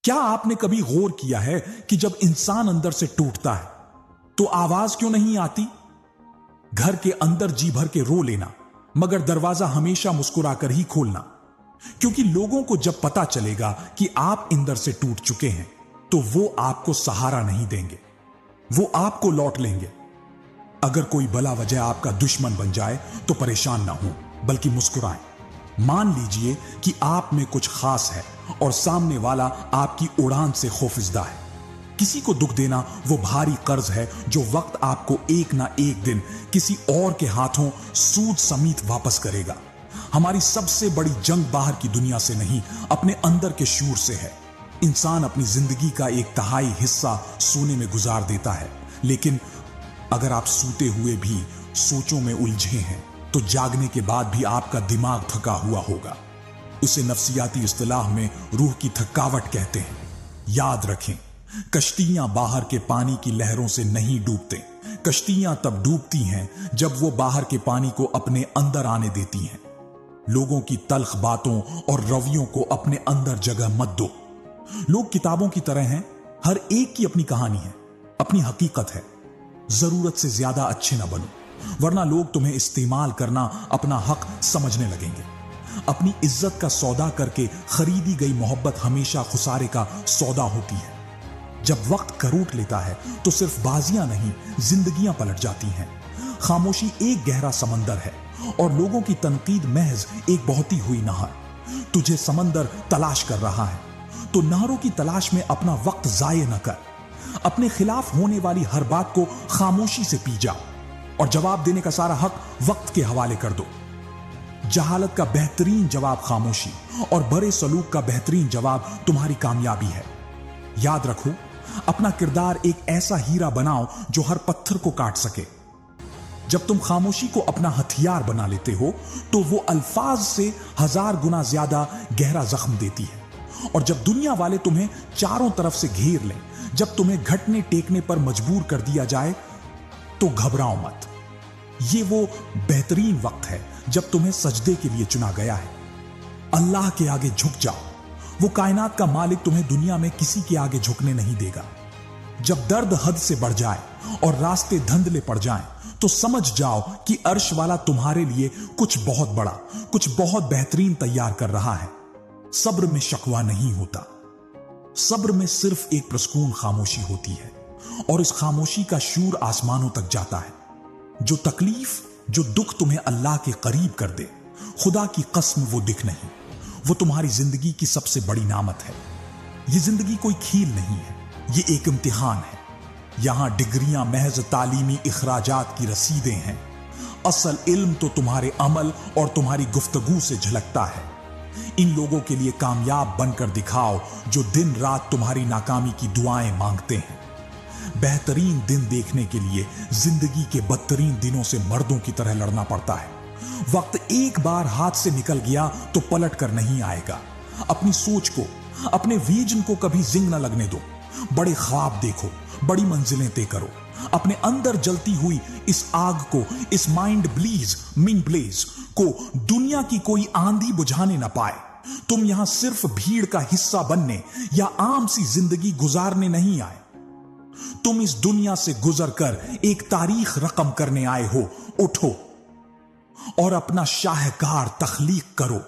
क्या आपने कभी गौर किया है कि जब इंसान अंदर से टूटता है तो आवाज क्यों नहीं आती? घर के अंदर जी भर के रो लेना, मगर दरवाजा हमेशा मुस्कुराकर ही खोलना, क्योंकि लोगों को जब पता चलेगा कि आप अंदर से टूट चुके हैं तो वो आपको सहारा नहीं देंगे, वो आपको लौट लेंगे। अगर कोई बला वजह आपका दुश्मन बन जाए तो परेशान ना हो, बल्कि मुस्कुराएं। मान लीजिए कि आप में कुछ खास है और सामने वाला आपकी उड़ान से खौफजदा है। किसी को दुख देना वो भारी कर्ज है जो वक्त आपको एक ना एक दिन किसी और के हाथों सूद समेत वापस करेगा। हमारी सबसे बड़ी जंग बाहर की दुनिया से नहीं, अपने अंदर के शूर से है। इंसान अपनी जिंदगी का 1/3 हिस्सा सोने में गुजार देता है, लेकिन अगर आप सोते हुए भी सोचों में उलझे हैं तो जागने के बाद भी आपका दिमाग थका हुआ होगा। उसे नफ्सियाती इस्तिलाह में रूह की थकावट कहते हैं। याद रखें, कश्तियां बाहर के पानी की लहरों से नहीं डूबते। कश्तियां तब डूबती हैं जब वो बाहर के पानी को अपने अंदर आने देती हैं। लोगों की तल्ख बातों और रवैयों को अपने अंदर जगह मत दो। लोग किताबों की तरह हैं, हर एक की अपनी कहानी है, अपनी हकीकत है। जरूरत से ज्यादा अच्छे ना बनो, वरना लोग तुम्हें इस्तेमाल करना अपना हक समझने लगेंगे। अपनी इज्जत का सौदा करके खरीदी गई मोहब्बत हमेशा खुसारे का सौदा होती है। जब वक्त करोट लेता है तो सिर्फ बाजियां नहीं, जिंदगियां पलट जाती हैं। खामोशी एक गहरा समंदर है और लोगों की तनकीद महज एक बहती हुई नहर। तुझे समंदर तलाश कर रहा है तो नहरों की तलाश में अपना वक्त जाये न कर। अपने खिलाफ होने वाली हर बात को खामोशी से पी जा और जवाब देने का सारा हक वक्त के हवाले कर दो। जहालत का बेहतरीन जवाब खामोशी और बड़े सलूक का बेहतरीन जवाब तुम्हारी कामयाबी है। याद रखो, अपना किरदार एक ऐसा हीरा बनाओ जो हर पत्थर को काट सके। जब तुम खामोशी को अपना हथियार बना लेते हो तो वो अल्फाज से 1000 गुना ज्यादा गहरा जख्म देती है। और जब दुनिया वाले तुम्हें चारों तरफ से घेर लें, जब तुम्हें घटने टेकने पर मजबूर कर दिया जाए तो घबराओ मत। ये वो बेहतरीन वक्त है जब तुम्हें सजदे के लिए चुना गया है। अल्लाह के आगे झुक जाओ। वो कायनात का मालिक तुम्हें दुनिया में किसी के आगे झुकने नहीं देगा। जब दर्द हद से बढ़ जाए और रास्ते धंधले पड़ जाएं, तो समझ जाओ कि अर्श वाला तुम्हारे लिए कुछ बहुत बड़ा, कुछ बहुत बेहतरीन तैयार कर रहा है। सब्र में शकवा नहीं होता। सब्र में सिर्फ एक प्रसकून खामोशी होती है और इस खामोशी का शूर आसमानों तक जाता है। जो तकलीफ, जो दुख तुम्हें अल्लाह के करीब कर दे, खुदा की कसम वो दिख नहीं। वो तुम्हारी जिंदगी की सबसे बड़ी नामत है। ये जिंदगी कोई खेल नहीं है, ये एक इम्तिहान है। यहां डिग्रियां महज तालीमी इखराजात की रसीदें हैं। असल इल्म तो तुम्हारे अमल और तुम्हारी गुफ्तगू से झलकता है। इन लोगों के लिए कामयाब बनकर दिखाओ जो दिन रात तुम्हारी नाकामी की दुआएं मांगते हैं। बेहतरीन दिन देखने के लिए जिंदगी के बदतरीन दिनों से मर्दों की तरह लड़ना पड़ता है। वक्त एक बार हाथ से निकल गया तो पलट कर नहीं आएगा। अपनी सोच को, अपने विजन को कभी जिंग न लगने दो। बड़े ख्वाब देखो, बड़ी मंजिलें तय करो। अपने अंदर जलती हुई इस आग को, इस माइंड ब्लेज को दुनिया की कोई आंधी बुझाने न पाए। तुम यहां सिर्फ भीड़ का हिस्सा बनने या आम सी जिंदगी गुजारने नहीं आए। तुम इस दुनिया से गुजर कर एक तारीख रकम करने आए हो। उठो और अपना शाहकार तख्लीक करो।